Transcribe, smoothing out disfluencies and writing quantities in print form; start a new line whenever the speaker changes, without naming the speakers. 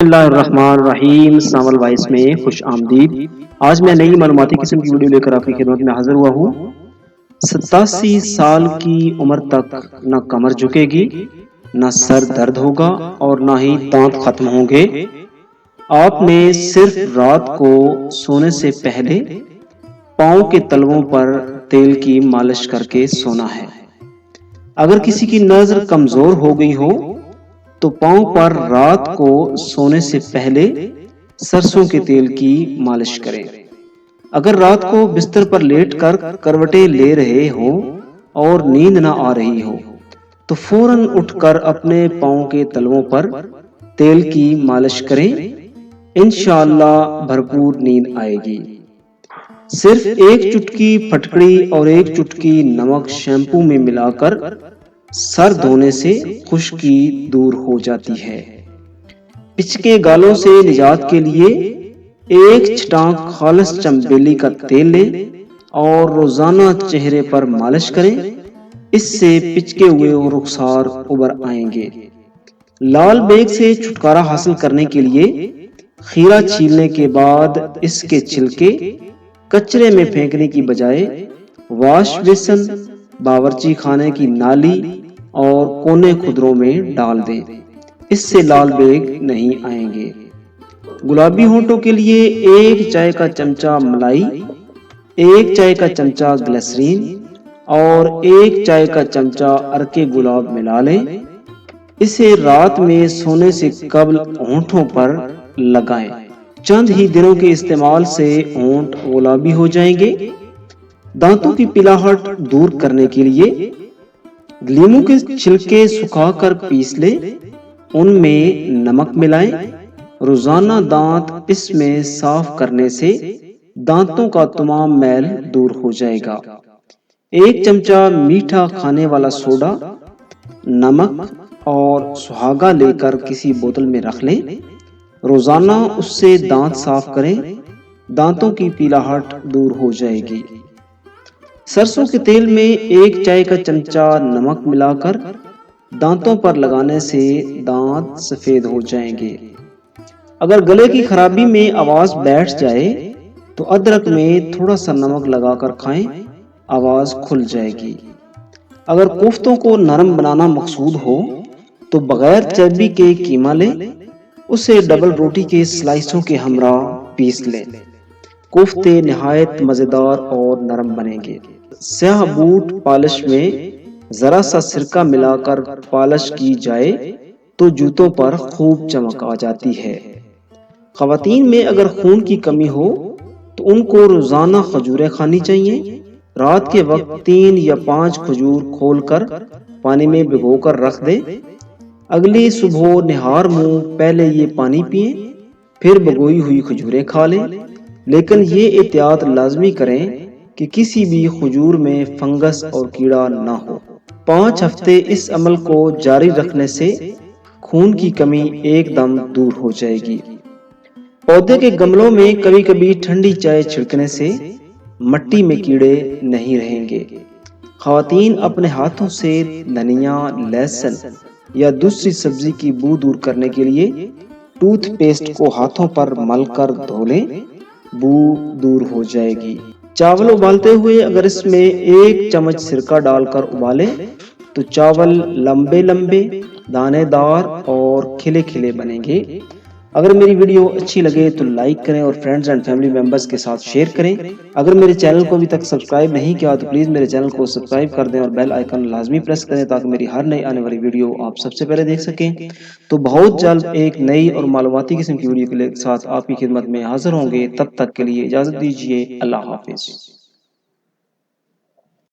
اللہ الرحمن الرحیم سامل وائس میں خوش آمدید۔ آج میں نئی معلوماتی قسم کی ویڈیو لے کر آپ کی خدمت میں حاضر ہوا ہوں۔ 87 سال کی عمر تک نہ کمر جھکے گی، نہ سر درد ہوگا اور نہ ہی دانت ختم ہوں گے۔ آپ نے صرف رات کو سونے سے پہلے پاؤں کے تلووں پر تیل کی مالش کر کے سونا ہے۔ اگر کسی کی نظر کمزور ہو گئی ہو تو پاؤں پر رات کو سونے سے پہلے سرسوں کے تیل کی مالش کریں۔ اگر رات کو بستر پر لیٹ کر کروٹیں لے رہے ہو اور نیند نہ آ رہی ہو تو فوراً اٹھ کر اپنے پاؤں کے تلووں پر تیل کی مالش کریں، انشاءاللہ بھرپور نیند آئے گی۔ صرف ایک چٹکی پھٹکڑی اور ایک چٹکی نمک شیمپو میں ملا کر سر دھونے سے خشکی دور ہو جاتی ہے۔ پچکے گالوں سے نجات کے لیے ایک چھٹانک خالص چنبیلی کا تیل لیں اور روزانہ چہرے پر مالش کریں، اس سے پچکے ہوئے رخسار ابھر آئیں گے۔ لال بیگ سے چھٹکارا حاصل کرنے کے لیے کھیرا چھیلنے کے بعد اس کے چھلکے کچرے میں پھینکنے کی بجائے واش بیسن، باورچی خانے کی نالی اور کونے خدروں میں ڈال دیں، اس سے لال بیگ نہیں آئیں گے۔ گلابی ہونٹوں کے لیے ایک چائے کا چمچہ ملائی، ایک چائے کا چمچہ گلیسرین اور ایک چائے کا چمچہ عرق گلاب ملا لیں۔ اسے رات میں سونے سے قبل ہونٹوں پر لگائیں۔ چند ہی دنوں کے استعمال سے ہونٹ گلابی ہو جائیں گے۔ دانتوں کی پلاہٹ دور کرنے کے لیے لیموں کے چھلکے سکھا کر پیس لیں، ان میں نمک ملائیں۔ روزانہ دانت اس میں صاف کرنے سے دانتوں کا تمام میل دور ہو جائے گا۔ ایک چمچہ میٹھا کھانے والا سوڈا، نمک اور سہاگا لے کر کسی بوتل میں رکھ لیں، روزانہ اس سے دانت صاف کریں، دانتوں کی پیلاہٹ دور ہو جائے گی۔ سرسوں کے تیل میں ایک چائے کا چمچہ نمک ملا کر دانتوں پر لگانے سے دانت سفید ہو جائیں گے۔ اگر گلے کی خرابی میں آواز بیٹھ جائے تو ادرک میں تھوڑا سا نمک لگا کر کھائیں، آواز کھل جائے گی۔ اگر کوفتوں کو نرم بنانا مقصود ہو تو بغیر چربی کے کیما لیں، اسے ڈبل روٹی کے سلائسوں کے ہمراہ پیس لیں، کوفتے نہایت مزیدار اور نرم بنیں گے۔ سیاہ بوٹ پالش میں ذرا سا سرکہ ملا کر پالش کی جائے تو جوتوں پر خوب چمک آ جاتی ہے۔ خواتین میں اگر خون کی کمی ہو تو ان کو روزانہ کھجوریں کھانی چاہیے۔ رات کے وقت 3 یا 5 کھجور کھول کر پانی میں بھگو کر رکھ دیں، اگلی صبح نہار منہ پہلے یہ پانی پئیں، پھر بھگوئی ہوئی کھجوریں کھا لیں، لیکن یہ احتیاط لازمی کریں کہ کسی بھی کھجور میں فنگس اور کیڑا نہ ہو۔ 5 ہفتے اس عمل کو جاری رکھنے سے خون کی کمی ایک دم دور ہو جائے گی۔ پودے کے گملوں میں کبھی کبھی ٹھنڈی چائے چھڑکنے سے مٹی میں کیڑے نہیں رہیں گے۔ خواتین اپنے ہاتھوں سے دھنیا، لہسن یا دوسری سبزی کی بو دور کرنے کے لیے ٹوتھ پیسٹ کو ہاتھوں پر مل کر دھو لیں، بو دور ہو جائے گی۔ چاول ابالتے ہوئے اگر اس میں 1 چمچ سرکہ ڈال کر ابالیں تو چاول لمبے لمبے، دانے دار اور کھلے کھلے بنیں گے۔ اگر میری ویڈیو اچھی لگے تو لائک کریں اور فرینڈز اینڈ فیملی ممبرز کے ساتھ شیئر کریں۔ اگر میرے چینل کو ابھی تک سبسکرائب نہیں کیا تو پلیز میرے چینل کو سبسکرائب کر دیں اور بیل آئیکن لازمی پریس کریں تاکہ میری ہر نئی آنے والی ویڈیو آپ سب سے پہلے دیکھ سکیں۔ تو بہت جلد ایک نئی اور معلوماتی قسم کی ویڈیو کے ساتھ آپ کی خدمت میں حاضر ہوں گے۔ تب تک کے لیے اجازت دیجیے، اللہ حافظ۔